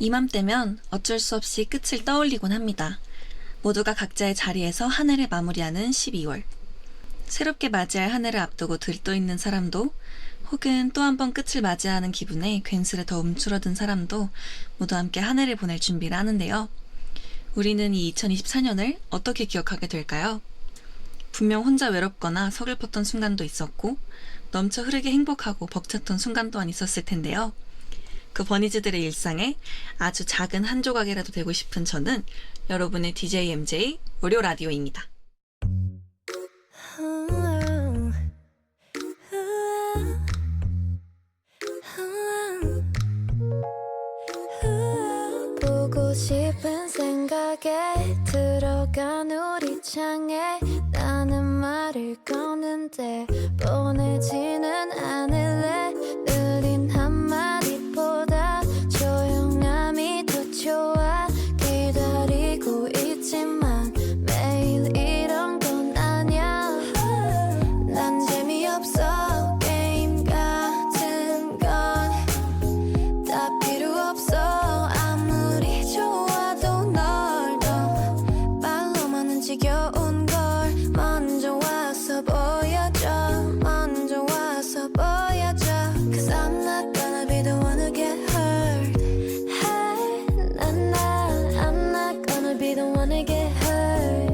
이맘때면 어쩔 수 없이 끝을 떠올리곤 합니다. 모두가 각자의 자리에서 한 해를 마무리하는 12월. 새롭게 맞이할 한 해를 앞두고 들떠있는 사람도, 혹은 또 한 번 끝을 맞이하는 기분에 괜스레 더 움츠러든 사람도 모두 함께 한 해를 보낼 준비를 하는데요. 우리는 이 2024년을 어떻게 기억하게 될까요? 분명 혼자 외롭거나 서글펐던 순간도 있었고, 넘쳐 흐르게 행복하고 벅찼던 순간 또한 있었을 텐데요. 그 버니즈들의 일상에 아주 작은 한 조각이라도 되고 싶은 저는 여러분의 DJ MJ 월요 라디오입니다. 보고 싶은 생각에 들어간 우리 창에 나는 말을 거는데 보내지는 않을래. 느린 한마디보다 조용함이 더 좋아. 기다리고 있지만 매일 이런 건 아냐. 난 재미없어. 게임 같은 건 다 필요 없어. 아무리 좋아도 널 더 말로만은 지겨운 걸 먼저 와서 보여줘. 먼저 와서 보여줘. Cause I'm not gonna be the one to get hurt. Hey, I'm not gonna be the one to get hurt.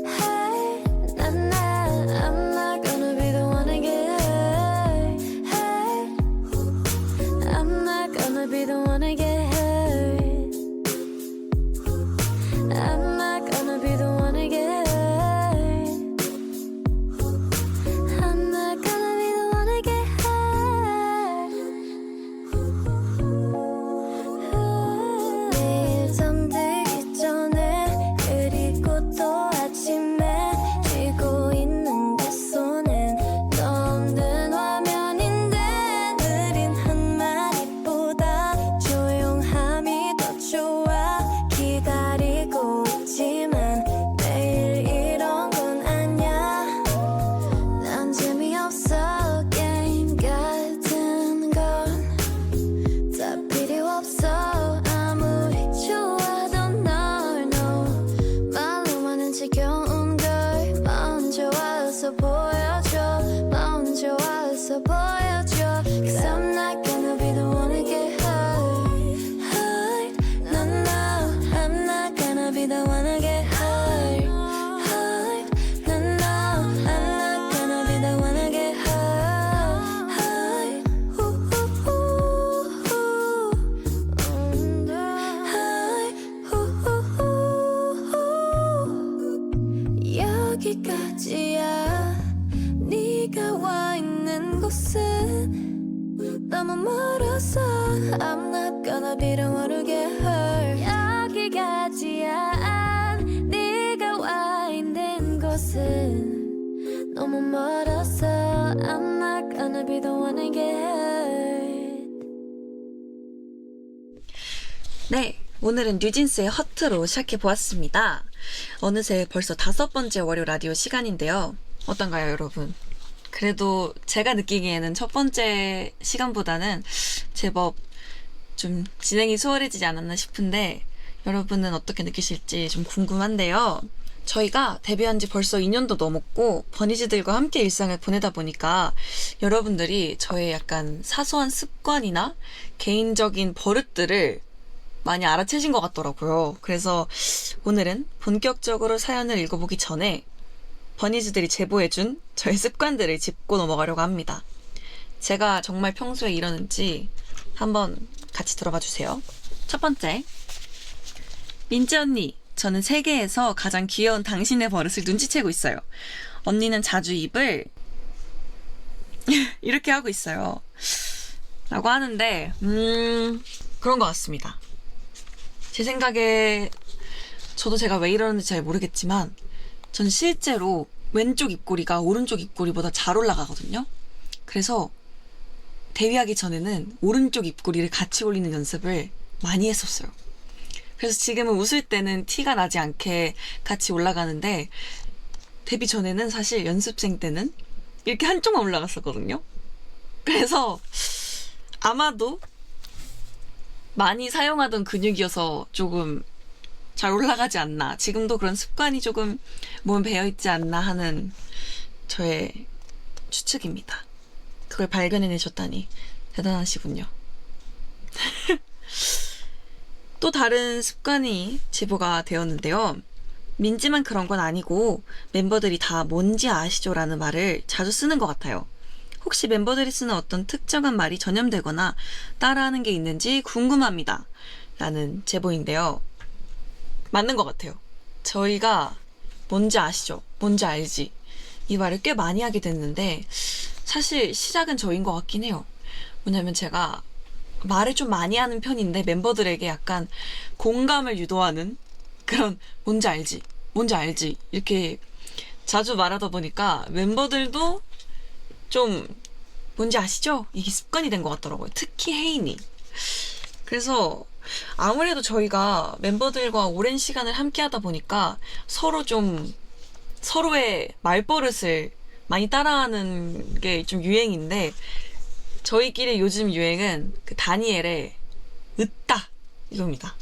Hey, I'm not gonna be the one to get hurt. Hey, I'm not gonna be the one to get hurt. I'm not gonna be the one to get hurt. I'm not gonna be the one to get hurt. 내일 잠들기 전에 그리고 또 아침에 쥐고 있는 내 손은 너 없는 화면인데 느린 한마디보다 조용함이 더 좋아. 기다리고 있지만 매일 이런 건 아냐. 난 재미없어. 게임 같은 건 다 필요 없어. 아무리 좋아도 널 말로만은 지겨운 걸 먼저 와서 보여줘. 먼저 와서 보여줘. Cause I'm not gonna be the one to get hurt. Hurt. No, no, I'm not gonna be the one to get hurt. Hurt. No, no, I'm not gonna be the one to get hurt. Hurt. Ooh, ooh, ooh, ooh. Hurt. Ooh, ooh, ooh. 여기까지야. 네가 와 있는 곳은 너무 멀어서 I'm not gonna be the one to get hurt. 여기까지야. 네가 와 있는 곳은 너무 멀어서 I'm not gonna be the one to get hurt. 네, 오늘은 뉴진스의 허트로 시작해보았습니다. 어느새 벌써 5번째 월요 라디오 시간인데요. 어떤가요, 여러분? 그래도 제가 느끼기에는 첫 번째 시간보다는 제법 좀 진행이 수월해지지 않았나 싶은데 여러분은 어떻게 느끼실지 좀 궁금한데요. 저희가 데뷔한 지 벌써 2년도 넘었고 버니즈들과 함께 일상을 보내다 보니까 여러분들이 저의 약간 사소한 습관이나 개인적인 버릇들을 많이 알아채신 것 같더라고요. 그래서 오늘은 본격적으로 사연을 읽어보기 전에 버니즈들이 제보해준 저의 습관들을 짚고 넘어가려고 합니다. 제가 정말 평소에 이러는지 한번 같이 들어봐 주세요. 첫 번째, 민지 언니, 저는 세계에서 가장 귀여운 당신의 버릇을 눈치채고 있어요. 언니는 자주 입을 이렇게 하고 있어요. 라고 하는데 그런 것 같습니다. 제 생각에 저도 제가 왜 이러는지 잘 모르겠지만 전 실제로 왼쪽 입꼬리가 오른쪽 입꼬리보다 잘 올라가거든요. 그래서 데뷔하기 전에는 오른쪽 입꼬리를 같이 올리는 연습을 많이 했었어요. 그래서 지금은 웃을 때는 티가 나지 않게 같이 올라가는데 데뷔 전에는 사실 연습생 때는 이렇게 한쪽만 올라갔었거든요. 그래서 아마도 많이 사용하던 근육이어서 조금 잘 올라가지 않나. 지금도 그런 습관이 조금 몸에 배어있지 않나 하는 저의 추측입니다. 그걸 발견해내셨다니 대단하시군요. 또 다른 습관이 제보가 되었는데요. 민지만 그런 건 아니고 멤버들이 다 뭔지 아시죠? 라는 말을 자주 쓰는 것 같아요. 혹시 멤버들이 쓰는 어떤 특정한 말이 전염되거나 따라하는 게 있는지 궁금합니다. 라는 제보인데요. 맞는 것 같아요. 저희가 뭔지 아시죠? 뭔지 알지? 이 말을 꽤 많이 하게 됐는데 사실 시작은 저인 것 같긴 해요. 왜냐면 제가 말을 좀 많이 하는 편인데 멤버들에게 약간 공감을 유도하는 그런 뭔지 알지? 뭔지 알지? 이렇게 자주 말하다 보니까 멤버들도 좀 뭔지 아시죠? 이게 습관이 된 것 같더라고요. 특히 혜인이. 그래서 아무래도 저희가 멤버들과 오랜 시간을 함께 하다 보니까 서로 좀 서로의 말버릇을 많이 따라하는 게 좀 유행인데 저희끼리 요즘 유행은 그 다니엘의 으따 이겁니다.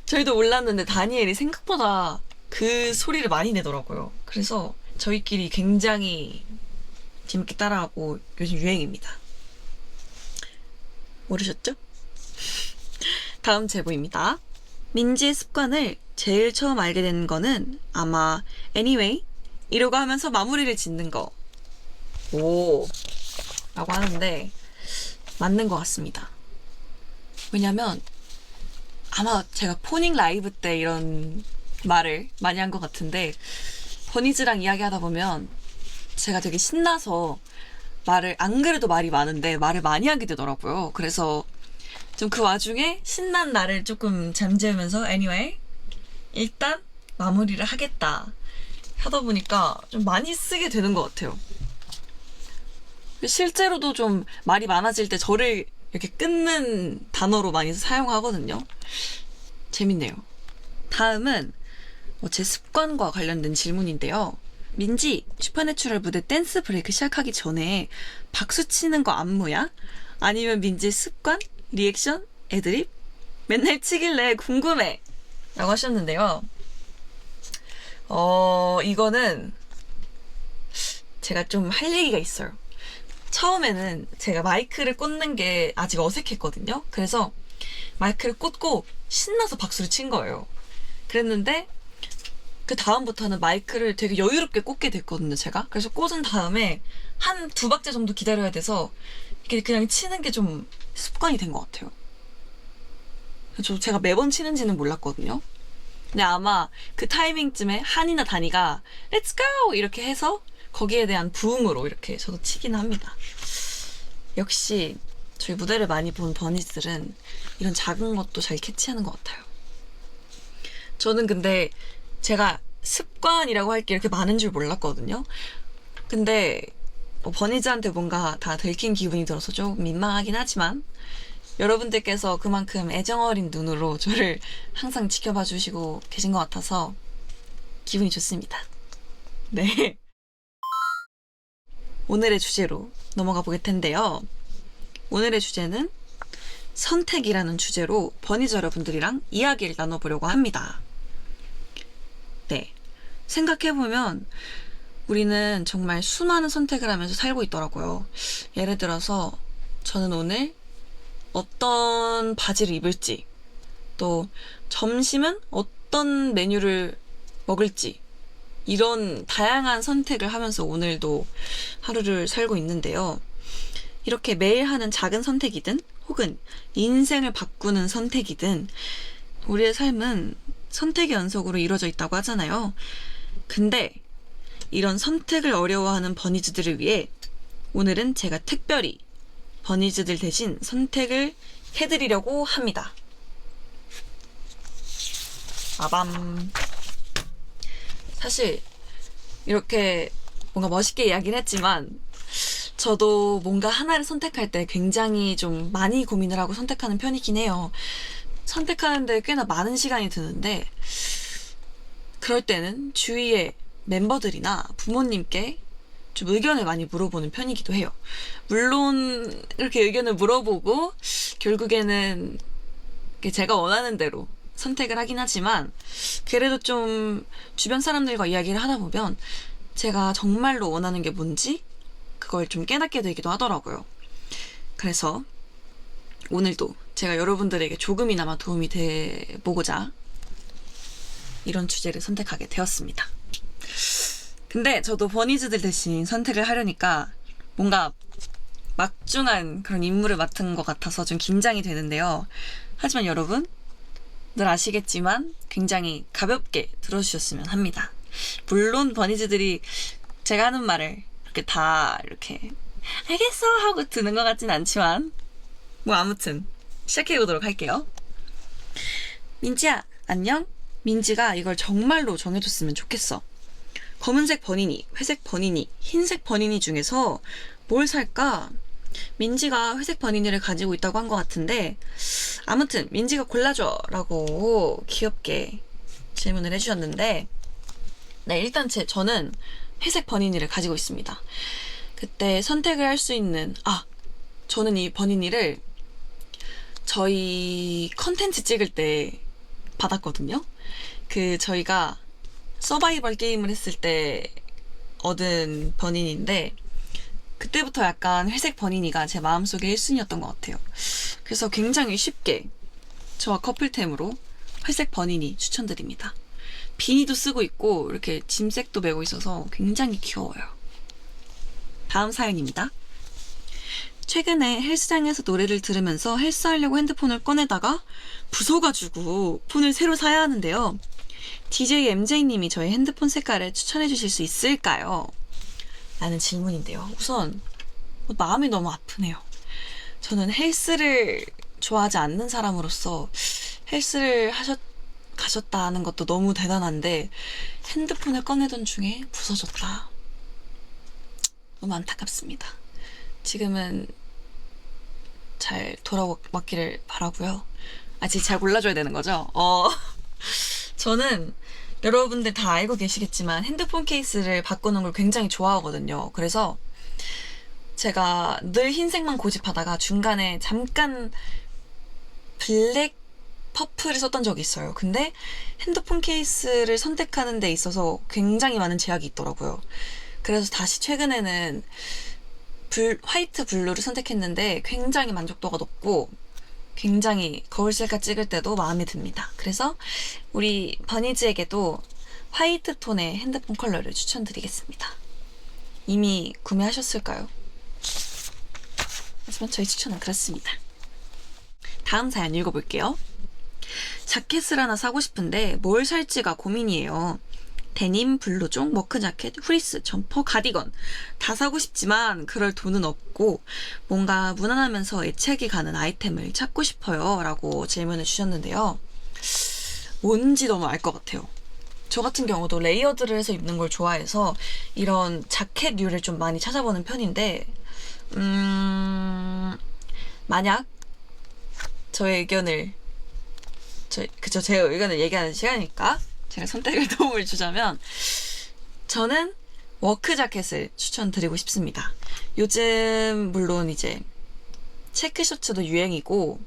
저희도 몰랐는데 다니엘이 생각보다 그 소리를 많이 내더라고요. 그래서 저희끼리 굉장히 재밌게 따라하고 요즘 유행입니다. 모르셨죠? 다음 제보입니다. 민지의 습관을 제일 처음 알게 된 거는 아마 anyway 이러고 하면서 마무리를 짓는 거 라고 하는데 맞는 것 같습니다. 왜냐면 아마 제가 포닝 라이브 때 이런 말을 많이 한 것 같은데 버니즈랑 이야기하다 보면 제가 되게 신나서 말을 안 그래도 말이 많은데 말을 많이 하게 되더라고요. 그래서 좀 그 와중에 신난 나를 조금 잠재우면서 anyway 일단 마무리를 하겠다 하다 보니까 좀 많이 쓰게 되는 것 같아요. 실제로도 좀 말이 많아질 때 저를 이렇게 끊는 단어로 많이 사용하거든요. 재밌네요. 다음은 제 습관과 관련된 질문인데요. 민지, 슈퍼내추럴 무대 댄스 브레이크 시작하기 전에 박수 치는 거 안무야? 아니면 민지의 습관? 리액션? 애드립? 맨날 치길래 궁금해! 라고 하셨는데요. 이거는 제가 좀 할 얘기가 있어요. 처음에는 제가 마이크를 꽂는 게 아직 어색했거든요. 그래서 마이크를 꽂고 신나서 박수를 친 거예요. 그랬는데 그 다음부터는 마이크를 되게 여유롭게 꽂게 됐거든요, 제가. 그래서 꽂은 다음에 한 2박자 정도 기다려야 돼서 이렇게 그냥 치는 게 좀 습관이 된 것 같아요. 제가 매번 치는지는 몰랐거든요. 근데 아마 그 타이밍쯤에 한이나 다니가 Let's go! 이렇게 해서 거기에 대한 부응으로 이렇게 저도 치긴 합니다. 역시 저희 무대를 많이 본 버니들은 이런 작은 것도 잘 캐치하는 것 같아요. 저는 근데 제가 습관이라고 할 게 이렇게 많은 줄 몰랐거든요. 근데 버니즈한테 뭔가 다 들킨 기분이 들어서 좀 민망하긴 하지만 여러분들께서 그만큼 애정어린 눈으로 저를 항상 지켜봐 주시고 계신 것 같아서 기분이 좋습니다. 네. 오늘의 주제로 넘어가 보겠 텐데요. 오늘의 주제는 선택이라는 주제로 버니즈 여러분들이랑 이야기를 나눠보려고 합니다. 네. 생각해보면 우리는 정말 수많은 선택을 하면서 살고 있더라고요. 예를 들어서 저는 오늘 어떤 바지를 입을지, 또 점심은 어떤 메뉴를 먹을지, 이런 다양한 선택을 하면서 오늘도 하루를 살고 있는데요. 이렇게 매일 하는 작은 선택이든 혹은 인생을 바꾸는 선택이든 우리의 삶은 선택의 연속으로 이루어져 있다고 하잖아요. 근데 이런 선택을 어려워하는 버니즈들을 위해 오늘은 제가 특별히 버니즈들 대신 선택을 해드리려고 합니다. 아밤. 사실 이렇게 뭔가 멋있게 이야기를 했지만 저도 뭔가 하나를 선택할 때 굉장히 좀 많이 고민을 하고 선택하는 편이긴 해요. 선택하는데 꽤나 많은 시간이 드는데 그럴 때는 주위의 멤버들이나 부모님께 좀 의견을 많이 물어보는 편이기도 해요. 물론 이렇게 의견을 물어보고 결국에는 제가 원하는 대로 선택을 하긴 하지만 그래도 좀 주변 사람들과 이야기를 하다 보면 제가 정말로 원하는 게 뭔지 그걸 좀 깨닫게 되기도 하더라고요. 그래서 오늘도 제가 여러분들에게 조금이나마 도움이 돼보고자 이런 주제를 선택하게 되었습니다. 근데 저도 버니즈들 대신 선택을 하려니까 뭔가 막중한 그런 임무를 맡은 것 같아서 좀 긴장이 되는데요. 하지만 여러분, 늘 아시겠지만 굉장히 가볍게 들어주셨으면 합니다. 물론 버니즈들이 제가 하는 말을 이렇게 다 이렇게 알겠어 하고 듣는 것 같진 않지만 뭐 아무튼 시작해보도록 할게요. 민지야, 안녕? 민지가 이걸 정말로 정해줬으면 좋겠어. 검은색 버니니, 회색 버니니, 흰색 버니니 중에서 뭘 살까? 민지가 회색 버니니를 가지고 있다고 한 것 같은데 아무튼 민지가 골라줘 라고 귀엽게 질문을 해주셨는데 네, 일단 저는 회색 버니니를 가지고 있습니다. 그때 선택을 할 수 있는 저는 이 버니니를 저희 컨텐츠 찍을 때 받았거든요. 저희가 서바이벌 게임을 했을 때 얻은 버니니인데 그때부터 약간 회색 버니니가 제 마음속에 1순위였던 것 같아요. 그래서 굉장히 쉽게 저와 커플템으로 회색 버니니 추천드립니다. 비니도 쓰고 있고 이렇게 짐색도 메고 있어서 굉장히 귀여워요. 다음 사연입니다. 최근에 헬스장에서 노래를 들으면서 헬스하려고 핸드폰을 꺼내다가 부서가지고 폰을 새로 사야 하는데요. DJ MJ님이 저의 핸드폰 색깔을 추천해 주실 수 있을까요? 라는 질문인데요. 우선 마음이 너무 아프네요. 저는 헬스를 좋아하지 않는 사람으로서 헬스를 가셨다는 것도 너무 대단한데 핸드폰을 꺼내던 중에 부서졌다. 너무 안타깝습니다. 지금은 잘 돌아왔기를 바라고요. 지금 잘 골라줘야 되는 거죠? 저는 여러분들 다 알고 계시겠지만 핸드폰 케이스를 바꾸는 걸 굉장히 좋아하거든요. 그래서 제가 늘 흰색만 고집하다가 중간에 잠깐 블랙 퍼플을 썼던 적이 있어요. 근데 핸드폰 케이스를 선택하는 데 있어서 굉장히 많은 제약이 있더라고요. 그래서 다시 최근에는 화이트 블루를 선택했는데 굉장히 만족도가 높고 굉장히 거울 셀카 찍을 때도 마음에 듭니다. 그래서 우리 버니즈에게도 화이트 톤의 핸드폰 컬러를 추천드리겠습니다. 이미 구매하셨을까요? 하지만 저희 추천은 그렇습니다. 다음 사연 읽어볼게요. 자켓을 하나 사고 싶은데 뭘 살지가 고민이에요. 데님, 블루종, 워크자켓, 후리스, 점퍼, 가디건 다 사고 싶지만 그럴 돈은 없고 뭔가 무난하면서 애착이 가는 아이템을 찾고 싶어요 라고 질문을 주셨는데요. 뭔지 너무 알 것 같아요. 저 같은 경우도 레이어드를 해서 입는 걸 좋아해서 이런 자켓류를 좀 많이 찾아보는 편인데 만약 제 의견을 얘기하는 시간이니까 제가 선택을 도움을 주자면 저는 워크 자켓을 추천드리고 싶습니다. 요즘 물론 이제 체크 셔츠도 유행이고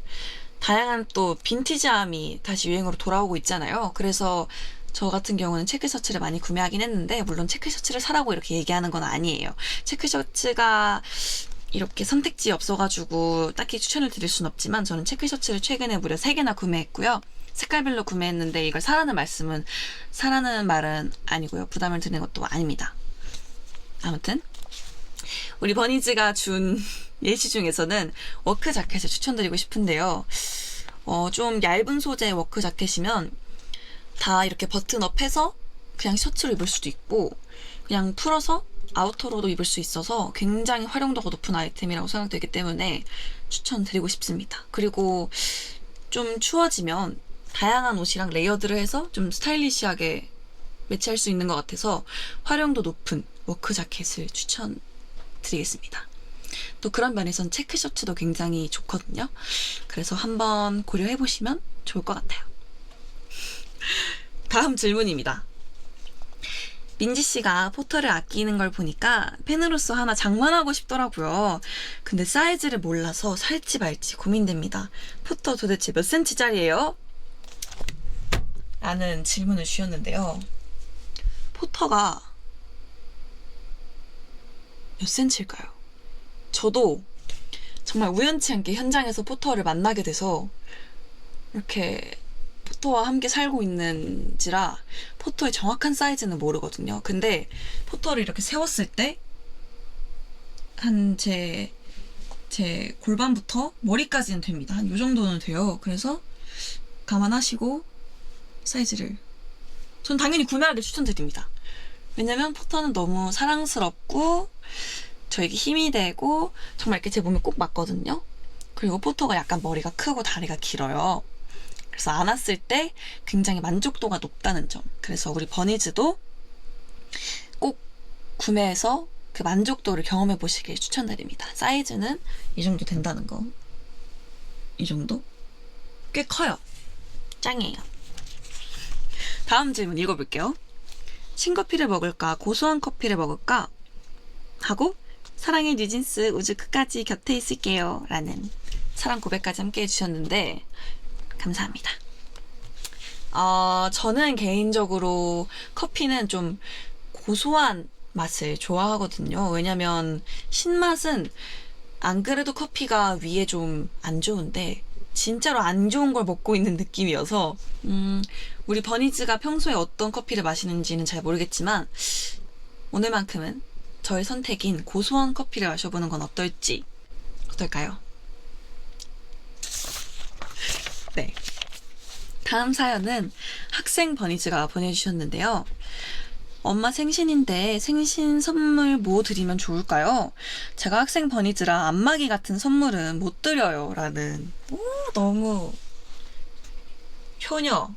다양한 또 빈티지함이 다시 유행으로 돌아오고 있잖아요. 그래서 저 같은 경우는 체크 셔츠를 많이 구매하긴 했는데 물론 체크 셔츠를 사라고 이렇게 얘기하는 건 아니에요. 체크 셔츠가 이렇게 선택지에 없어가지고 딱히 추천을 드릴 순 없지만 저는 체크 셔츠를 최근에 무려 3개나 구매했고요. 색깔별로 구매했는데 이걸 사라는 말은 아니고요. 부담을 드리는 것도 아닙니다. 아무튼 우리 버니즈가 준 예시 중에서는 워크 자켓을 추천드리고 싶은데요. 좀 얇은 소재의 워크 자켓이면 다 이렇게 버튼업해서 그냥 셔츠로 입을 수도 있고 그냥 풀어서 아우터로도 입을 수 있어서 굉장히 활용도가 높은 아이템이라고 생각되기 때문에 추천드리고 싶습니다. 그리고 좀 추워지면 다양한 옷이랑 레이어드를 해서 좀 스타일리시하게 매치할 수 있는 것 같아서 활용도 높은 워크 자켓을 추천드리겠습니다. 또 그런 면에선 체크 셔츠도 굉장히 좋거든요. 그래서 한번 고려해보시면 좋을 것 같아요. 다음 질문입니다. 민지 씨가 포터를 아끼는 걸 보니까 팬으로서 하나 장만하고 싶더라고요. 근데 사이즈를 몰라서 살지 말지 고민됩니다. 포터 도대체 몇 cm짜리예요? 라는 질문을 주셨는데요. 포터가 몇 cm일까요? 저도 정말 우연치 않게 현장에서 포터를 만나게 돼서 이렇게 포터와 함께 살고 있는지라 포터의 정확한 사이즈는 모르거든요. 근데 포터를 이렇게 세웠을 때 한 제 골반부터 머리까지는 됩니다. 한 요 정도는 돼요. 그래서 감안하시고 사이즈를 전 당연히 구매하길 추천드립니다. 왜냐면 포터는 너무 사랑스럽고 저에게 힘이 되고 정말 이렇게 제 몸에 꼭 맞거든요. 그리고 포터가 약간 머리가 크고 다리가 길어요. 그래서 안았을 때 굉장히 만족도가 높다는 점. 그래서 우리 버니즈도 꼭 구매해서 그 만족도를 경험해 보시길 추천드립니다. 사이즈는 이 정도 된다는 거. 이 정도? 꽤 커요. 짱이에요. 다음 질문 읽어볼게요. 신커피를 먹을까 고소한 커피를 먹을까 하고 사랑의 뉴진스 우주 끝까지 곁에 있을게요 라는 사랑 고백까지 함께 해주셨는데 감사합니다. 저는 개인적으로 커피는 좀 고소한 맛을 좋아하거든요. 왜냐면 신맛은 안 그래도 커피가 위에 좀 안 좋은데 진짜로 안 좋은 걸 먹고 있는 느낌이어서 우리 버니즈가 평소에 어떤 커피를 마시는지는 잘 모르겠지만 오늘만큼은 저의 선택인 고소한 커피를 마셔보는 건 어떨까요? 네. 다음 사연은 학생 버니즈가 보내주셨는데요. 엄마 생신인데 생신 선물 뭐 드리면 좋을까요? 제가 학생 버니즈라 안마기 같은 선물은 못 드려요 라는 너무 효녀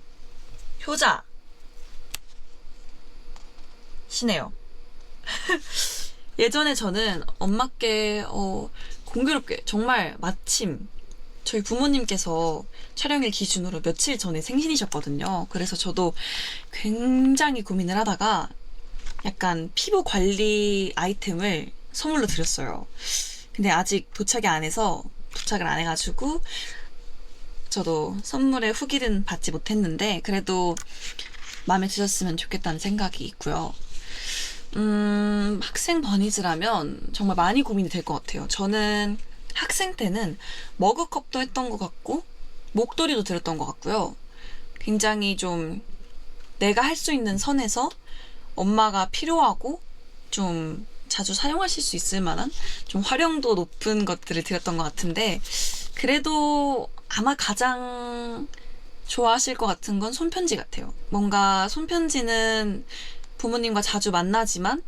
효자 시네요. 예전에 저는 엄마께 공교롭게 정말 마침 저희 부모님께서 촬영일 기준으로 며칠 전에 생신이셨거든요. 그래서 저도 굉장히 고민을 하다가 약간 피부 관리 아이템을 선물로 드렸어요. 근데 아직 도착을 안 해가지고 저도 선물의 후기는 받지 못했는데 그래도 마음에 드셨으면 좋겠다는 생각이 있고요. 학생 버니즈라면 정말 많이 고민이 될 것 같아요. 저는 학생 때는 머그컵도 했던 것 같고 목도리도 드렸던 것 같고요. 굉장히 좀 내가 할 수 있는 선에서 엄마가 필요하고 좀 자주 사용하실 수 있을 만한 좀 활용도 높은 것들을 드렸던 것 같은데 그래도 아마 가장 좋아하실 것 같은 건 손편지 같아요. 뭔가 손편지는 부모님과 자주 만나지만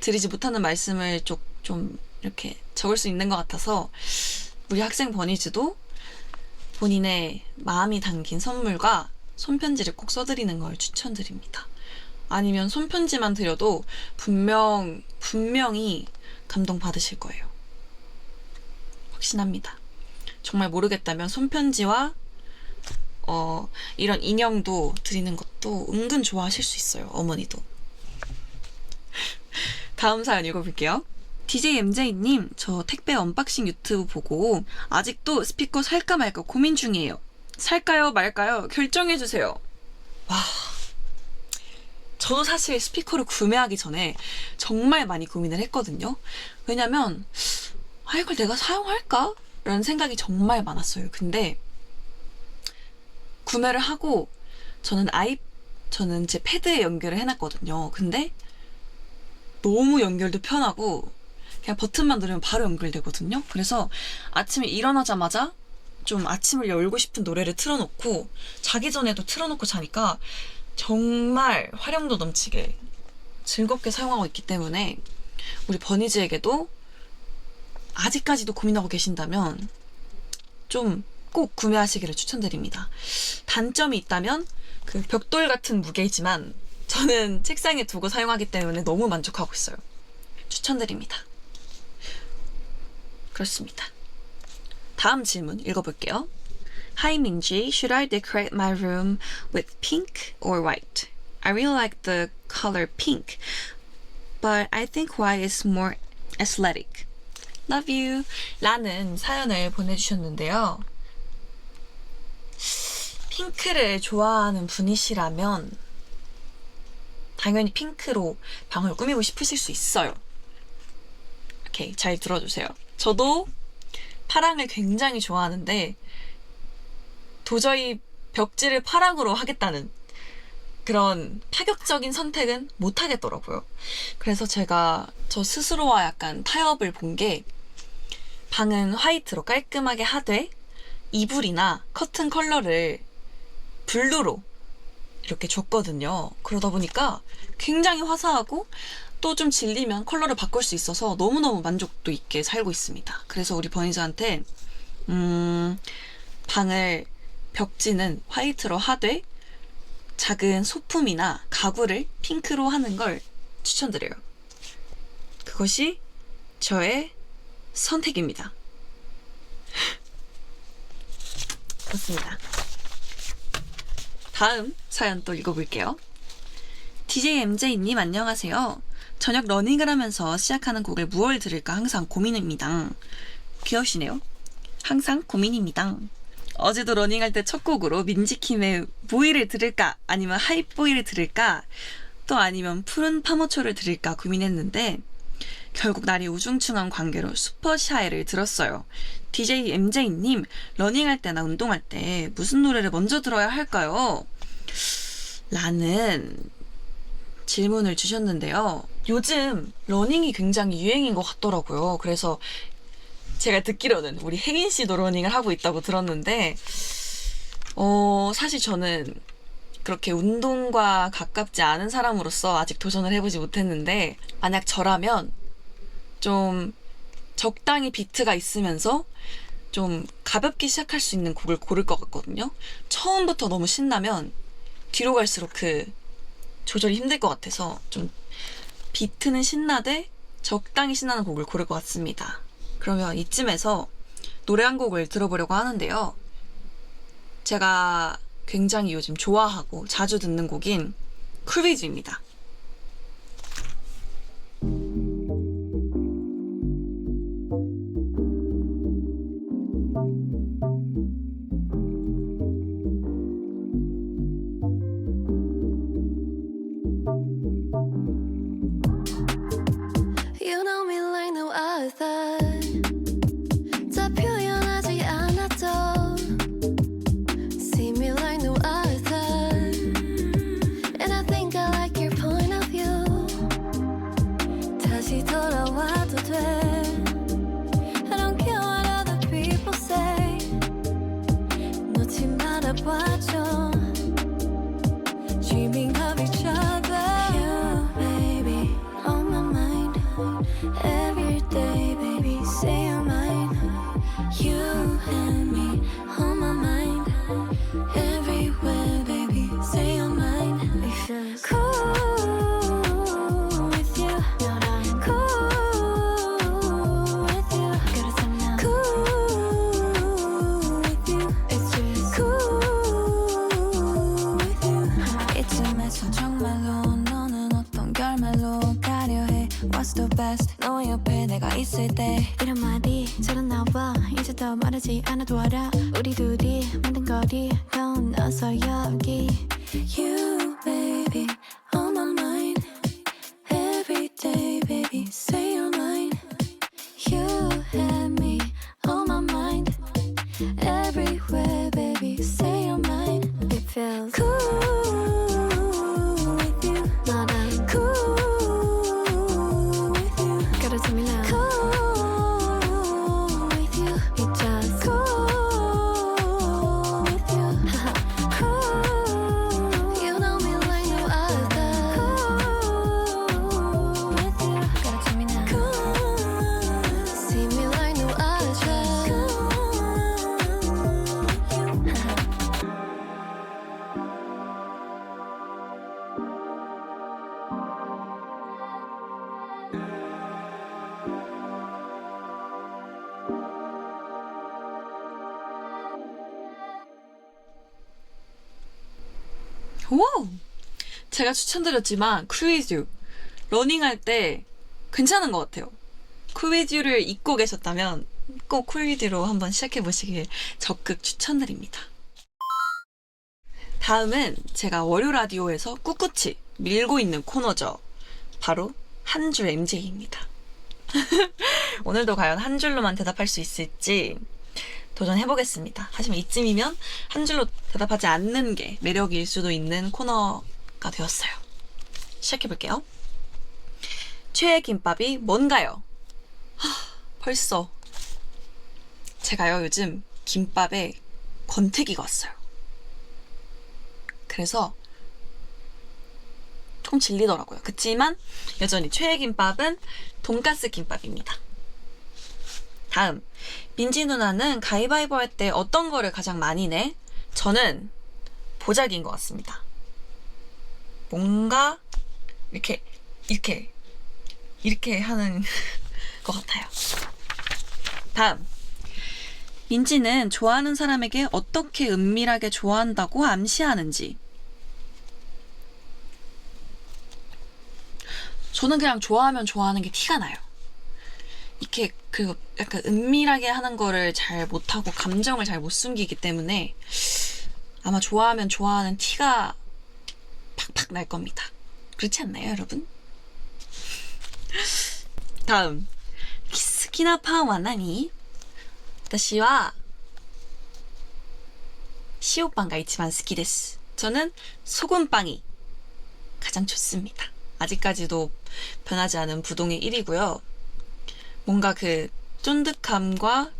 드리지 못하는 말씀을 좀 이렇게 적을 수 있는 것 같아서 우리 학생 버니즈도 본인의 마음이 담긴 선물과 손편지를 꼭 써드리는 걸 추천드립니다. 아니면 손편지만 드려도 분명히 감동받으실 거예요. 확신합니다. 정말 모르겠다면 손편지와 이런 인형도 드리는 것도 은근 좋아하실 수 있어요. 어머니도. 다음 사연 읽어볼게요. DJMJ님, 저 택배 언박싱 유튜브 보고 아직도 스피커 살까 말까 고민 중이에요. 살까요 말까요? 결정해주세요. 와, 저도 사실 스피커를 구매하기 전에 정말 많이 고민을 했거든요. 왜냐면 이걸 내가 사용할까? 라는 생각이 정말 많았어요. 근데 구매를 하고 저는 제 패드에 연결을 해놨거든요. 근데 너무 연결도 편하고 그냥 버튼만 누르면 바로 연결되거든요. 그래서 아침에 일어나자마자 좀 아침을 열고 싶은 노래를 틀어놓고 자기 전에도 틀어놓고 자니까 정말 활용도 넘치게 즐겁게 사용하고 있기 때문에 우리 버니즈에게도 아직까지도 고민하고 계신다면 좀 꼭 구매하시기를 추천드립니다. 단점이 있다면 그 벽돌 같은 무게이지만 저는 책상에 두고 사용하기 때문에 너무 만족하고 있어요. 추천드립니다. 그렇습니다. 다음 질문 읽어볼게요. Hi Minji, should I decorate my room with pink or white? I really like the color pink, but I think white is more athletic. Love you. 라는 사연을 보내주셨는데요. 핑크를 좋아하는 분이시라면 당연히 핑크로 방을 꾸미고 싶으실 수 있어요. 오케이, 잘 들어주세요. 저도 파랑을 굉장히 좋아하는데 도저히 벽지를 파랑으로 하겠다는 그런 파격적인 선택은 못 하겠더라고요. 그래서 제가 저 스스로와 약간 타협을 본 게 방은 화이트로 깔끔하게 하되 이불이나 커튼 컬러를 블루로 이렇게 줬거든요. 그러다 보니까 굉장히 화사하고 또 좀 질리면 컬러를 바꿀 수 있어서 너무너무 만족도 있게 살고 있습니다. 그래서 우리 버니즈한테 방을 벽지는 화이트로 하되 작은 소품이나 가구를 핑크로 하는 걸 추천드려요. 그것이 저의 선택입니다. 그렇습니다. 다음 사연 또 읽어볼게요. DJ MJ님 안녕하세요. 저녁 러닝을 하면서 시작하는 곡을 무얼 들을까 항상 고민입니다. 귀여우시네요. 항상 고민입니다. 어제도 러닝할 때 첫 곡으로 민지킴의 보이를 들을까 아니면 하이보이를 들을까 또 아니면 푸른 파모초를 들을까 고민했는데 결국 날이 우중충한 관계로 슈퍼샤이를 들었어요. DJ MJ님 러닝할 때나 운동할 때 무슨 노래를 먼저 들어야 할까요? 라는 질문을 주셨는데요. 요즘 러닝이 굉장히 유행인 것 같더라고요. 그래서 제가 듣기로는 우리 혜인 씨도 러닝을 하고 있다고 들었는데 사실 저는 그렇게 운동과 가깝지 않은 사람으로서 아직 도전을 해보지 못했는데 만약 저라면 좀 적당히 비트가 있으면서 좀 가볍게 시작할 수 있는 곡을 고를 것 같거든요. 처음부터 너무 신나면 뒤로 갈수록 그 조절이 힘들 것 같아서 좀 비트는 신나되 적당히 신나는 곡을 고를 것 같습니다. 그러면 이쯤에서 노래 한 곡을 들어보려고 하는데요. 제가 굉장히 요즘 좋아하고 자주 듣는 곡인 쿨비즈입니다. You know me like no other. 다 표현하지 않아도 see me like no other. And I think I like your point of view. 다시 돌아와도 돼. I don't care what other people say. 놓지 말아봐줘. Dreaming of each other. You, baby, on my mind. Every day, baby, say you're mine. You and me, on my mind. Everywhere, baby, say you're mine. It feels cool with you. Cool with you. Cool with you. It's just cool with you. 이쯤에서 정말로 너는 어떤 결말로 가려 해? What's the best? 너 옆에 내가 있을 때 이런 말이 잘 나와. 이제 더 말하지 않아도 알아. 우리 둘이 만든 거리 건너서 여기. You baby on my mind. Every day baby say you're mine. You and me on my mind. Everywhere baby say you're mine. It feels cool with you. 너랑 cool with you. Gotta tell me now. Cool with you. It just cool with you. Cool. You know me like no other. Cool with you. Gotta tell me now. Cool. See me like no other. Cool with you. 오! 제가 추천드렸지만 쿨위즈 러닝할 때 괜찮은 것 같아요. 쿨위즈를 잊고 계셨다면 꼭 쿨위즈로 한번 시작해보시길 적극 추천드립니다. 다음은 제가 월요 라디오에서 꿋꿋이 밀고 있는 코너죠. 바로 한 줄 MJ입니다. 오늘도 과연 한 줄로만 대답할 수 있을지 도전해보겠습니다. 하지만 이쯤이면 한 줄로 대답하지 않는 게 매력일 수도 있는 코너가 되었어요. 시작해볼게요. 최애 김밥이 뭔가요? 벌써 제가요 요즘 김밥에 권태기가 왔어요. 그래서 조금 질리더라고요. 그치만 여전히 최애 김밥은 돈가스 김밥입니다. 다음, 민지 누나는 가위바위보 할 때 어떤 거를 가장 많이 내? 저는 보자기인 것 같습니다. 뭔가 이렇게 하는 것 같아요. 다음, 민지는 좋아하는 사람에게 어떻게 은밀하게 좋아한다고 암시하는지. 저는 그냥 좋아하면 좋아하는 게 티가 나요. 이렇게 그 약간 은밀하게 하는 거를 잘 못하고 감정을 잘 못 숨기기 때문에 아마 좋아하면 좋아하는 티가 팍팍 날 겁니다. 그렇지 않나요, 여러분? 다음, 스키나 파ンは何? 私は塩パンが一番好きです. 저는 소금빵이 가장 좋습니다. 아직까지도 변하지 않은 부동의 1위고요. 뭔가 그 쫀득함과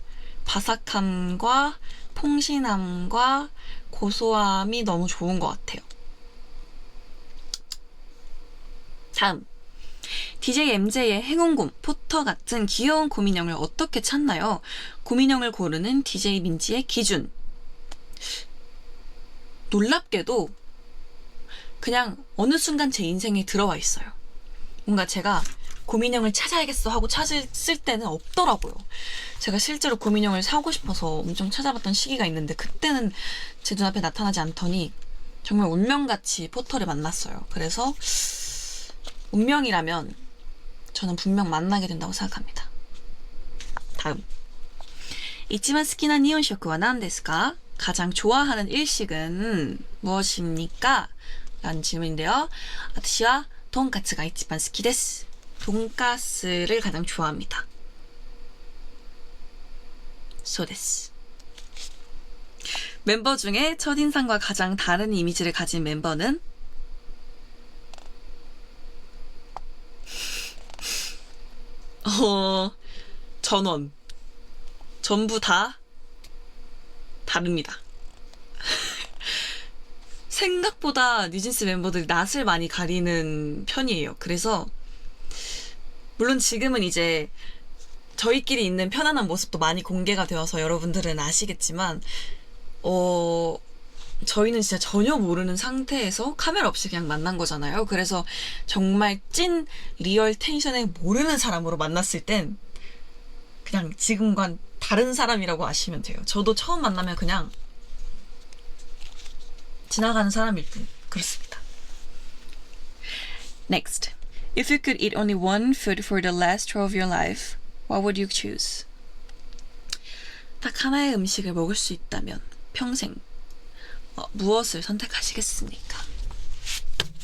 바삭함과 퐁신함과 고소함이 너무 좋은 것 같아요. 다음, DJ MJ의 행운곰, 포터 같은 귀여운 곰인형을 어떻게 찾나요? 곰인형을 고르는 DJ 민지의 기준. 놀랍게도 그냥 어느 순간 제 인생에 들어와 있어요. 뭔가 제가 곰인형을 찾아야겠어 하고 찾았을 때는 없더라고요. 제가 실제로 곰인형을 사고 싶어서 엄청 찾아봤던 시기가 있는데 그때는 제 눈앞에 나타나지 않더니 정말 운명같이 포터를 만났어요. 그래서 운명이라면 저는 분명 만나게 된다고 생각합니다. 다음, 이치만 스키나 니온쇼크와 난데스까? 가장 좋아하는 일식은 무엇입니까? 라는 질문인데요. 私は 돈까스가 이치만 스키 데스. 돈가스를 가장 좋아합니다. 소데스. 멤버 중에 첫인상과 가장 다른 이미지를 가진 멤버는? 전원. 전부 다 다릅니다. 생각보다 뉴진스 멤버들이 낯을 많이 가리는 편이에요. 그래서 물론 지금은 이제 저희끼리 있는 편안한 모습도 많이 공개가 되어서 여러분들은 아시겠지만 저희는 진짜 전혀 모르는 상태에서 카메라 없이 그냥 만난 거잖아요. 그래서 정말 찐 리얼 텐션에 모르는 사람으로 만났을 땐 그냥 지금과는 다른 사람이라고 아시면 돼요. 저도 처음 만나면 그냥 지나가는 사람일 뿐. 그렇습니다. Next. If you could eat only one food for the last 12 of your life, what would you choose? 딱 하나의 음식을 먹을 수 있다면 평생 무엇을 선택하시겠습니까?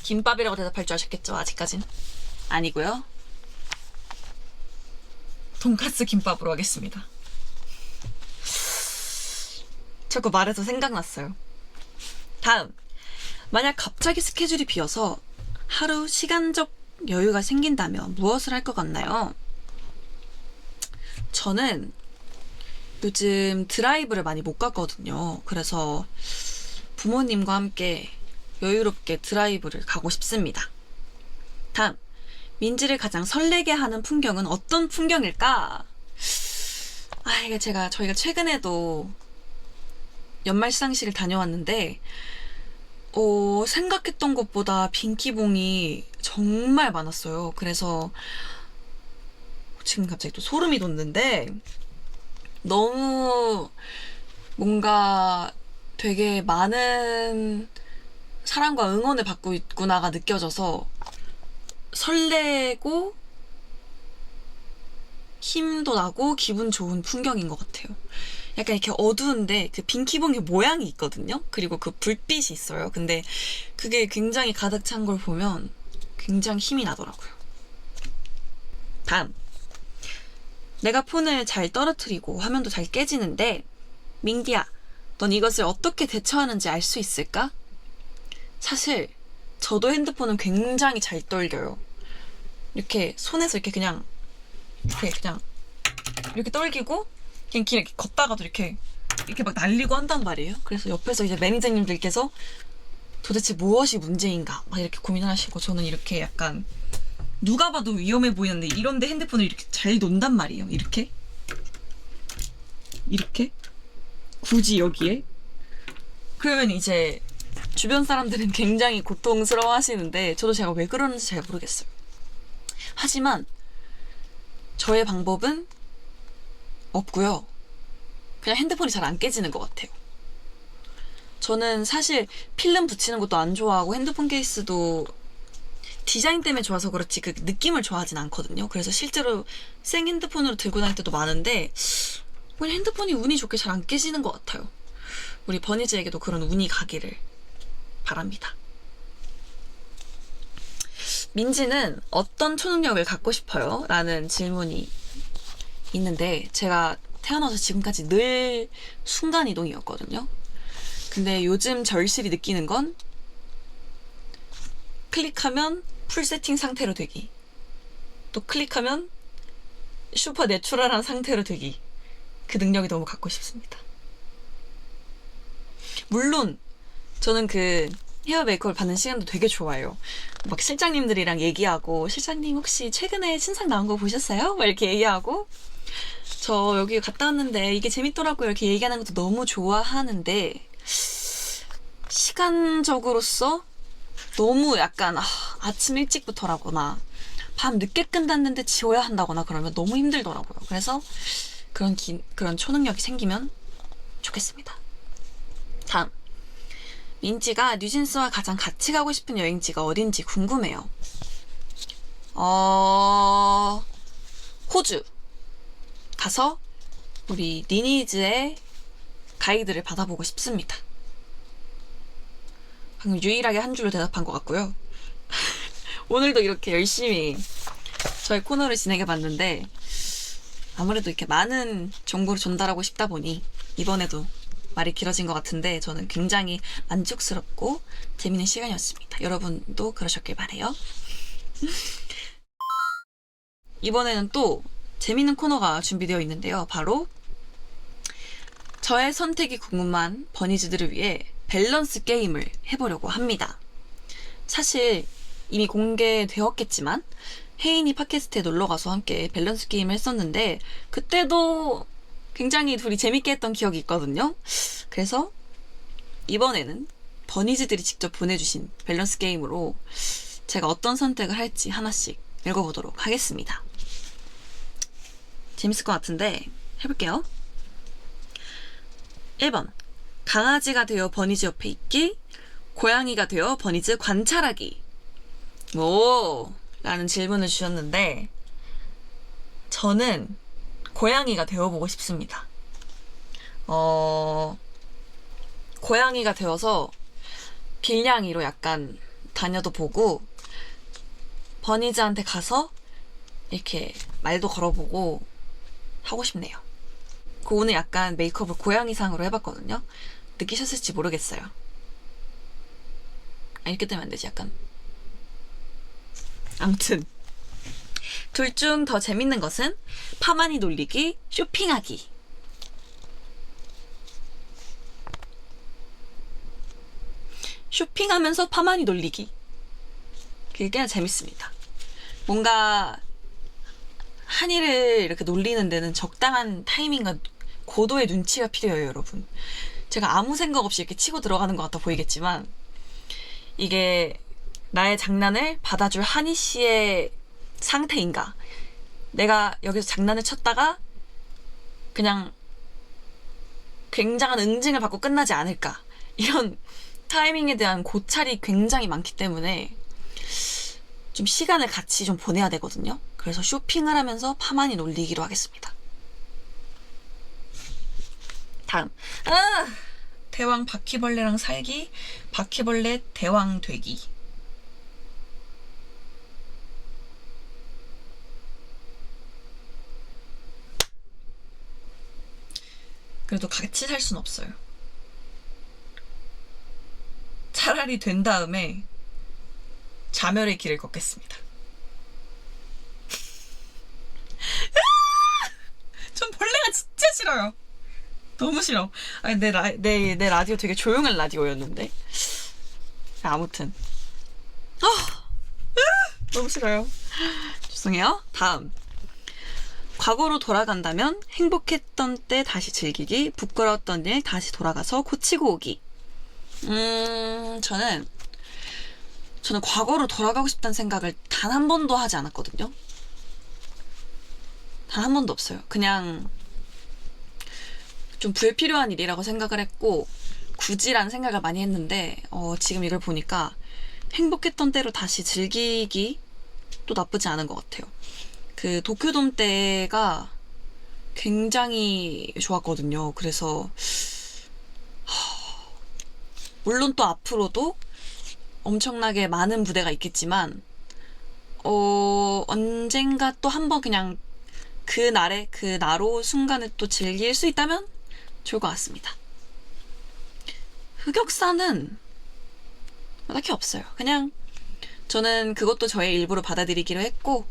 김밥이라고 대답할 줄 아셨겠죠? 아직까진 아니고요. 돈까스 김밥으로 하겠습니다. 자꾸 말해서 생각났어요. 다음, 만약 갑자기 스케줄이 비어서 하루 시간적 여유가 생긴다면 무엇을 할 것 같나요? 저는 요즘 드라이브를 많이 못 갔거든요. 그래서 부모님과 함께 여유롭게 드라이브를 가고 싶습니다. 다음, 민지를 가장 설레게 하는 풍경은 어떤 풍경일까? 이게 저희가 최근에도 연말 시상식을 다녀왔는데 생각했던 것보다 빈기봉이 정말 많았어요. 그래서 지금 갑자기 또 소름이 돋는데 너무 뭔가 되게 많은 사랑과 응원을 받고 있구나가 느껴져서 설레고 힘도 나고 기분 좋은 풍경인 것 같아요. 약간 이렇게 어두운데 그 빈키봉의 모양이 있거든요. 그리고 그 불빛이 있어요. 근데 그게 굉장히 가득 찬 걸 보면 굉장히 힘이 나더라고요. 다음. 내가 폰을 잘 떨어뜨리고 화면도 잘 깨지는데 민기야, 넌 이것을 어떻게 대처하는지 알 수 있을까? 사실 저도 핸드폰은 굉장히 잘 떨겨요. 이렇게 손에서 이렇게 그냥 이렇게 떨기고 그냥 길 이렇게 걷다가도 이렇게 막 날리고 한단 말이에요. 그래서 옆에서 이제 매니저님들께서 도대체 무엇이 문제인가 막 이렇게 고민을 하시고, 저는 이렇게 약간 누가 봐도 위험해 보이는데 이런데 핸드폰을 이렇게 잘 논단 말이에요. 이렇게 굳이 여기에. 그러면 이제 주변 사람들은 굉장히 고통스러워 하시는데 저도 제가 왜 그러는지 잘 모르겠어요. 하지만 저의 방법은 없고요. 그냥 핸드폰이 잘 안 깨지는 것 같아요. 저는 사실 필름 붙이는 것도 안 좋아하고 핸드폰 케이스도 디자인 때문에 좋아서 그렇지 그 느낌을 좋아하진 않거든요. 그래서 실제로 생 핸드폰으로 들고 다닐 때도 많은데 그냥 핸드폰이 운이 좋게 잘 안 깨지는 것 같아요. 우리 버니즈에게도 그런 운이 가기를 바랍니다. 민지는 어떤 초능력을 갖고 싶어요? 라는 질문이 있는데, 제가 태어나서 지금까지 늘 순간이동이었거든요. 근데 요즘 절실히 느끼는 건 클릭하면 풀 세팅 상태로 되기, 또 클릭하면 슈퍼 내추럴한 상태로 되기, 그 능력이 너무 갖고 싶습니다. 물론 저는 그 헤어 메이크업을 받는 시간도 되게 좋아해요. 막 실장님들이랑 얘기하고, 실장님 혹시 최근에 신상 나온 거 보셨어요? 막 이렇게 얘기하고, 저 여기 갔다 왔는데 이게 재밌더라고요, 이렇게 얘기하는 것도 너무 좋아하는데, 시간적으로서 너무 약간 아침 일찍부터라거나 밤 늦게 끝났는데 지워야 한다거나 그러면 너무 힘들더라고요. 그래서 그런 초능력이 생기면 좋겠습니다. 다음. 민지가 뉴진스와 가장 같이 가고 싶은 여행지가 어딘지 궁금해요. 호주 가서 우리 니니즈의 가이드를 받아보고 싶습니다. 방금 유일하게 한 줄로 대답한 것 같고요. 오늘도 이렇게 열심히 저의 코너를 진행해봤는데 아무래도 이렇게 많은 정보를 전달하고 싶다 보니 이번에도 말이 길어진 것 같은데 저는 굉장히 만족스럽고 재밌는 시간이었습니다. 여러분도 그러셨길 바래요. 이번에는 또 재밌는 코너가 준비되어 있는데요. 바로 저의 선택이 궁금한 버니즈들을 위해 밸런스 게임을 해보려고 합니다. 사실 이미 공개되었겠지만 혜인이 팟캐스트에 놀러가서 함께 밸런스 게임을 했었는데 그때도 굉장히 둘이 재밌게 했던 기억이 있거든요. 그래서 이번에는 버니즈들이 직접 보내주신 밸런스 게임으로 제가 어떤 선택을 할지 하나씩 읽어보도록 하겠습니다. 재밌을 것 같은데 해볼게요. 1번. 강아지가 되어 버니즈 옆에 있기, 고양이가 되어 버니즈 관찰하기. 라는 질문을 주셨는데 저는 고양이가 되어보고 싶습니다. 고양이가 되어서 길냥이로 약간 다녀도 보고 버니즈한테 가서 이렇게 말도 걸어보고 하고 싶네요. 오늘 약간 메이크업을 고양이상으로 해봤거든요. 느끼셨을지 모르겠어요. 이렇게 되면 안 되지, 약간. 아무튼 둘 중 더 재밌는 것은 파마니 놀리기, 쇼핑하기. 쇼핑하면서 파마니 놀리기. 그게 그냥 재밌습니다. 뭔가 한 일을 이렇게 놀리는 데는 적당한 타이밍과 고도의 눈치가 필요해요, 여러분. 제가 아무 생각 없이 이렇게 치고 들어가는 것 같아 보이겠지만 이게 나의 장난을 받아줄 한희 씨의 상태인가? 내가 여기서 장난을 쳤다가 그냥 굉장한 응징을 받고 끝나지 않을까? 이런 타이밍에 대한 고찰이 굉장히 많기 때문에 좀 시간을 같이 좀 보내야 되거든요. 그래서 쇼핑을 하면서 파마니 놀리기로 하겠습니다. 다음. 대왕 바퀴벌레랑 살기, 바퀴벌레 대왕 되기. 그래도 같이 살 순 없어요. 차라리 된 다음에 자멸의 길을 걷겠습니다. 전 벌레가 진짜 싫어요. 너무 싫어. 아니, 내 라디오 되게 조용한 라디오였는데. 아무튼. 너무 싫어요. 죄송해요. 다음. 과거로 돌아간다면 행복했던 때 다시 즐기기, 부끄러웠던 일 다시 돌아가서 고치고 오기. 저는 과거로 돌아가고 싶다는 생각을 단 한 번도 하지 않았거든요. 단 한 번도 없어요. 그냥 좀 불필요한 일이라고 생각을 했고 굳이라는 생각을 많이 했는데 지금 이걸 보니까 행복했던 때로 다시 즐기기 또 나쁘지 않은 것 같아요. 그 도쿄돔 때가 굉장히 좋았거든요. 그래서 물론 또 앞으로도 엄청나게 많은 무대가 있겠지만 언젠가 또 한번 그냥 그날의 그 나로 순간을 또 즐길 수 있다면 좋을 것 같습니다. 흑역사는 딱히 없어요. 그냥 저는 그것도 저의 일부로 받아들이기로 했고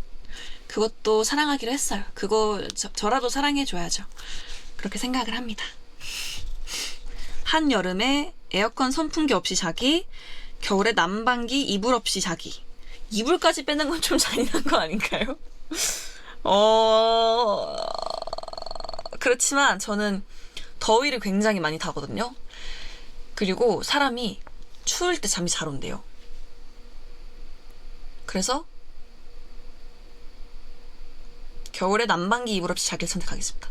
그것도 사랑하기로 했어요. 그거 저라도 사랑해줘야죠. 그렇게 생각을 합니다. 한여름에 에어컨 선풍기 없이 자기, 겨울에 난방기 이불 없이 자기. 이불까지 빼는 건 좀 잔인한 거 아닌가요? 그렇지만 저는 더위를 굉장히 많이 타거든요. 그리고 사람이 추울 때 잠이 잘 온대요. 그래서 겨울에 난방기 이불 없이 자기를 선택하겠습니다.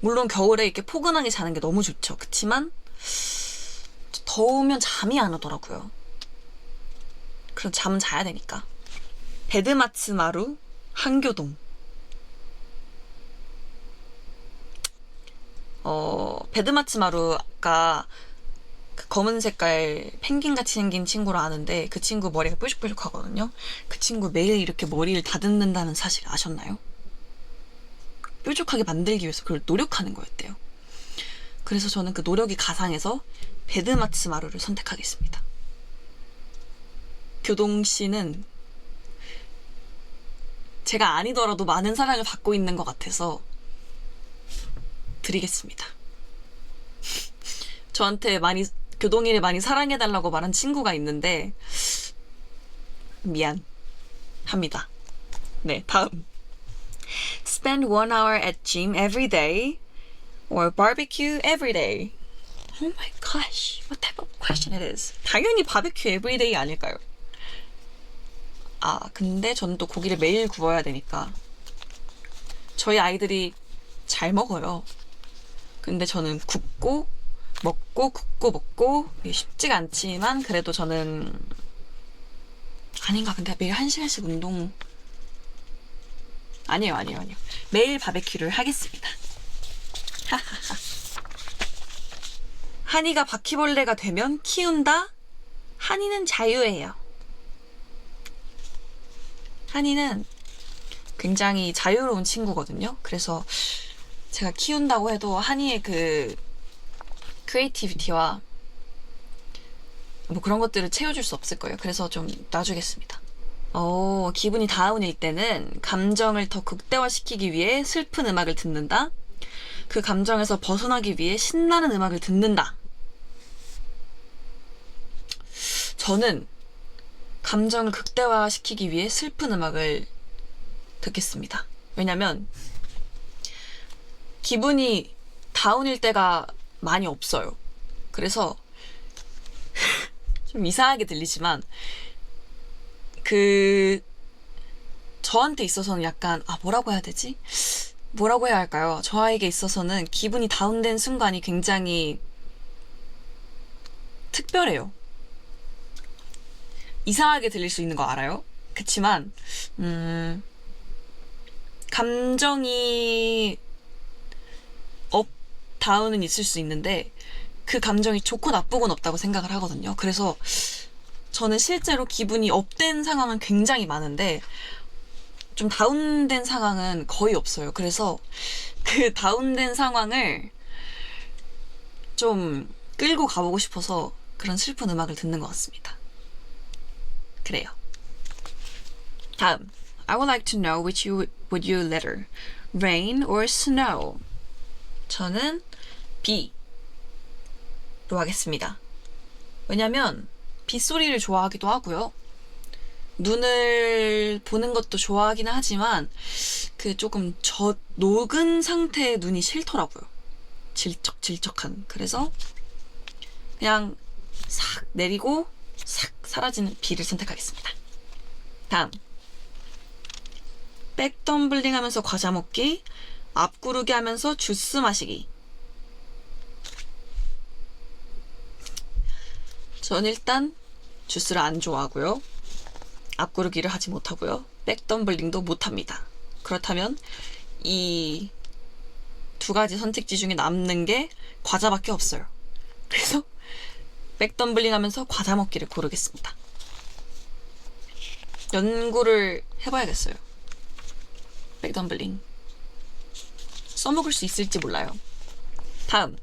물론 겨울에 이렇게 포근하게 자는 게 너무 좋죠. 그치만 더우면 잠이 안 오더라고요. 그럼 잠은 자야 되니까. 베드마츠마루 한교동. 베드마츠마루가 그 검은 색깔 펭귄같이 생긴 친구를 아는데 그 친구 머리가 뾰족뾰족하거든요. 그 친구 매일 이렇게 머리를 다듬는다는 사실 아셨나요? 뾰족하게 만들기 위해서 그걸 노력하는 거였대요. 그래서 저는 그 노력이 가상해서 베드마츠마루를 선택하겠습니다. 교동 씨는 제가 아니더라도 많은 사랑을 받고 있는 것 같아서 드리겠습니다. 저한테 교동이를 많이 사랑해달라고 말한 친구가 있는데 미안합니다. 네, 다음. Spend 1 hour at gym every day or barbecue every day. Oh my gosh, what type of question it is? 당연히 바베큐 every day 아닐까요? 근데 저는 또 고기를 매일 구워야 되니까. 저희 아이들이 잘 먹어요. 근데 저는 굽고 먹고 굽고 먹고 쉽지가 않지만 그래도 저는 아닌가. 근데 매일 1시간씩 운동 아니에요. 매일 바베큐를 하겠습니다. 한이가 바퀴벌레가 되면 키운다. 한이는 자유예요. 한이는 굉장히 자유로운 친구거든요. 그래서 제가 키운다고 해도 한이의 그 크리에이티비티와 뭐 그런 것들을 채워줄 수 없을 거예요. 그래서 좀 놔주겠습니다. 기분이 다운일 때는 감정을 더 극대화시키기 위해 슬픈 음악을 듣는다. 그 감정에서 벗어나기 위해 신나는 음악을 듣는다. 저는 감정을 극대화시키기 위해 슬픈 음악을 듣겠습니다. 왜냐면 기분이 다운일 때가 많이 없어요. 그래서 좀 이상하게 들리지만 저한테 있어서는 약간 뭐라고 해야 되지? 뭐라고 해야 할까요? 저에게 있어서는 기분이 다운된 순간이 굉장히 특별해요. 이상하게 들릴 수 있는 거 알아요? 그치만 감정이 업, 다운은 있을 수 있는데 그 감정이 좋고 나쁘고는 없다고 생각을 하거든요. 그래서 저는 실제로 기분이 업된 상황은 굉장히 많은데 좀 다운된 상황은 거의 없어요. 그래서 그 다운된 상황을 좀 끌고 가보고 싶어서 그런 슬픈 음악을 듣는 것 같습니다. 그래요. 다음. I would like to know which would you rather, rain or snow? 저는 B로 하겠습니다. 왜냐면 빗소리를 좋아하기도 하고요. 눈을 보는 것도 좋아하긴 하지만 그 조금 녹은 상태의 눈이 싫더라고요. 질척질척한. 그래서 그냥 싹 내리고 싹 사라지는 B를 선택하겠습니다. 다음. 백덤블링 하면서 과자 먹기, 앞구르기 하면서 주스 마시기. 전 일단 주스를 안 좋아하고요. 앞구르기를 하지 못하고요. 백덤블링도 못합니다. 그렇다면 이 두 가지 선택지 중에 남는 게 과자밖에 없어요. 그래서 백덤블링 하면서 과자 먹기를 고르겠습니다. 연구를 해봐야겠어요. 백덤블링 써먹을 수 있을지 몰라요. 다음.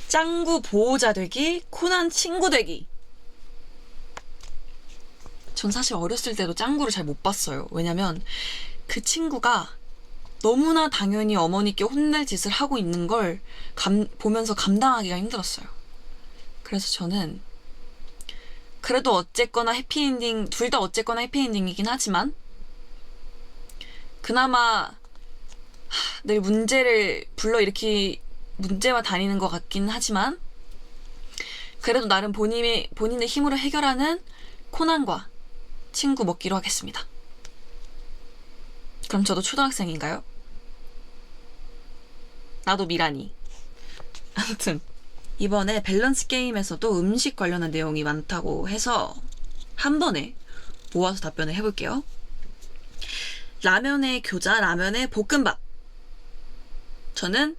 짱구 보호자 되기, 코난 친구 되기. 전 사실 어렸을 때도 짱구를 잘 못 봤어요. 왜냐면 그 친구가 너무나 당연히 어머니께 혼낼 짓을 하고 있는 걸 보면서 감당하기가 힘들었어요. 그래서 저는 그래도 어쨌거나 해피엔딩, 둘 다 어쨌거나 해피엔딩이긴 하지만 그나마 늘 문제를 불러일으키 문제와 다니는 것 같긴 하지만 그래도 나름 본인의 힘으로 해결하는 코난과 친구 먹기로 하겠습니다. 그럼 저도 초등학생인가요? 나도 미라니. 아무튼 이번에 밸런스 게임에서도 음식 관련한 내용이 많다고 해서 한 번에 모아서 답변을 해볼게요. 라면의 교자, 라면의 볶음밥. 저는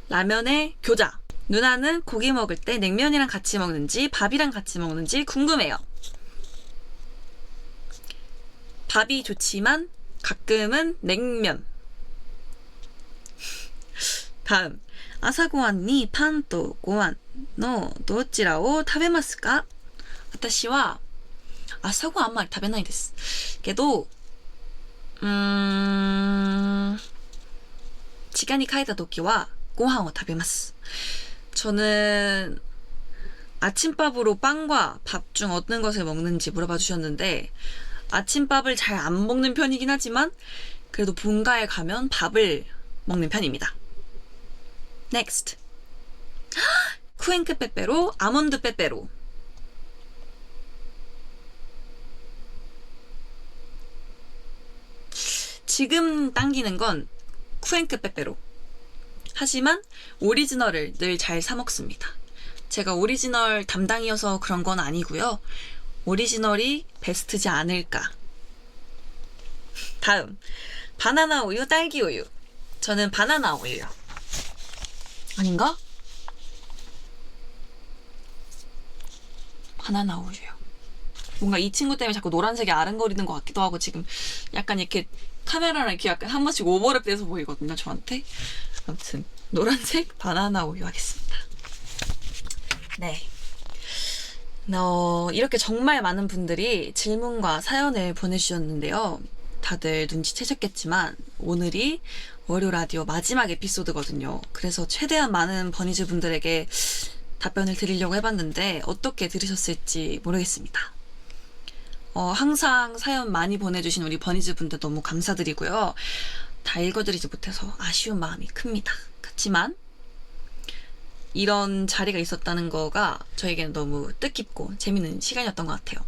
라면의 교자. 누나는 고기 먹을 때 냉면이랑 같이 먹는지 밥이랑 같이 먹는지 궁금해요. 밥이 좋지만 가끔은 냉면. 다음. 아사고한にパンとご飯のどちらを食べますか? 私は朝ごはんあんまり食べないです。けど、時間に帰った時はご飯を食べます. 저는 아침밥으로 빵과 밥 중 어떤 것을 먹는지 물어봐 주셨는데 아침밥을 잘 안 먹는 편이긴 하지만 그래도 본가에 가면 밥을 먹는 편입니다. Next. 쿠앤크 빼빼로, 아몬드 빼빼로. 지금 당기는 건 쿠앤크 빼빼로. 하지만 오리지널을 늘 잘 사 먹습니다. 제가 오리지널 담당이어서 그런 건 아니고요. 오리지널이 베스트지 않을까. 다음. 바나나 우유, 딸기 우유. 저는 바나나 우유요. 아닌가? 바나나 우유요. 뭔가 이 친구 때문에 자꾸 노란색이 아른거리는 것 같기도 하고 지금 약간 이렇게 카메라랑 이렇게 약간 한 번씩 오버랩 돼서 보이거든요, 저한테. 아무튼 노란색 바나나 우유 하겠습니다. 네. 이렇게 정말 많은 분들이 질문과 사연을 보내주셨는데요. 다들 눈치채셨겠지만 오늘이 월요 라디오 마지막 에피소드거든요. 그래서 최대한 많은 버니즈 분들에게 답변을 드리려고 해봤는데 어떻게 들으셨을지 모르겠습니다. 항상 사연 많이 보내주신 우리 버니즈 분들 너무 감사드리고요. 다 읽어드리지 못해서 아쉬운 마음이 큽니다. 그렇지만 이런 자리가 있었다는 거가 저에게는 너무 뜻깊고 재밌는 시간이었던 것 같아요.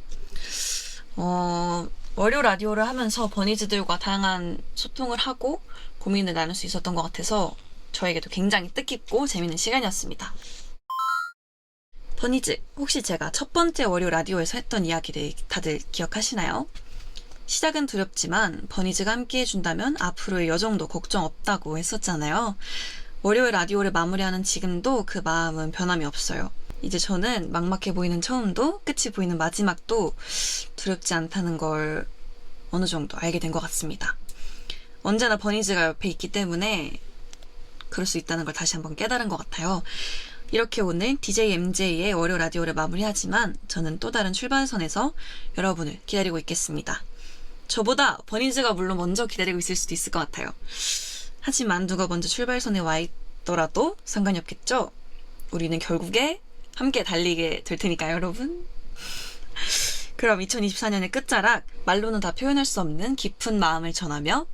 월요 라디오를 하면서 버니즈들과 다양한 소통을 하고 고민을 나눌 수 있었던 것 같아서 저에게도 굉장히 뜻깊고 재밌는 시간이었습니다. 버니즈, 혹시 제가 첫 번째 월요 라디오에서 했던 이야기들 다들 기억하시나요? 시작은 두렵지만 버니즈가 함께 해준다면 앞으로의 여정도 걱정 없다고 했었잖아요. 월요일 라디오를 마무리하는 지금도 그 마음은 변함이 없어요. 이제 저는 막막해 보이는 처음도 끝이 보이는 마지막도 두렵지 않다는 걸 어느 정도 알게 된 것 같습니다. 언제나 버니즈가 옆에 있기 때문에 그럴 수 있다는 걸 다시 한번 깨달은 것 같아요. 이렇게 오늘 DJ MJ의 월요 라디오를 마무리하지만 저는 또 다른 출발선에서 여러분을 기다리고 있겠습니다. 저보다 버니즈가 물론 먼저 기다리고 있을 수도 있을 것 같아요. 하지만 누가 먼저 출발선에 와 있더라도 상관이 없겠죠? 우리는 결국에 함께 달리게 될 테니까요, 여러분. 그럼 2024년의 끝자락, 말로는 다 표현할 수 없는 깊은 마음을 전하며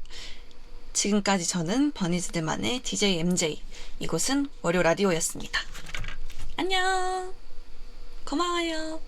지금까지 저는 버니즈들만의 DJ MJ, 이곳은 월요 라디오였습니다. 안녕. 고마워요.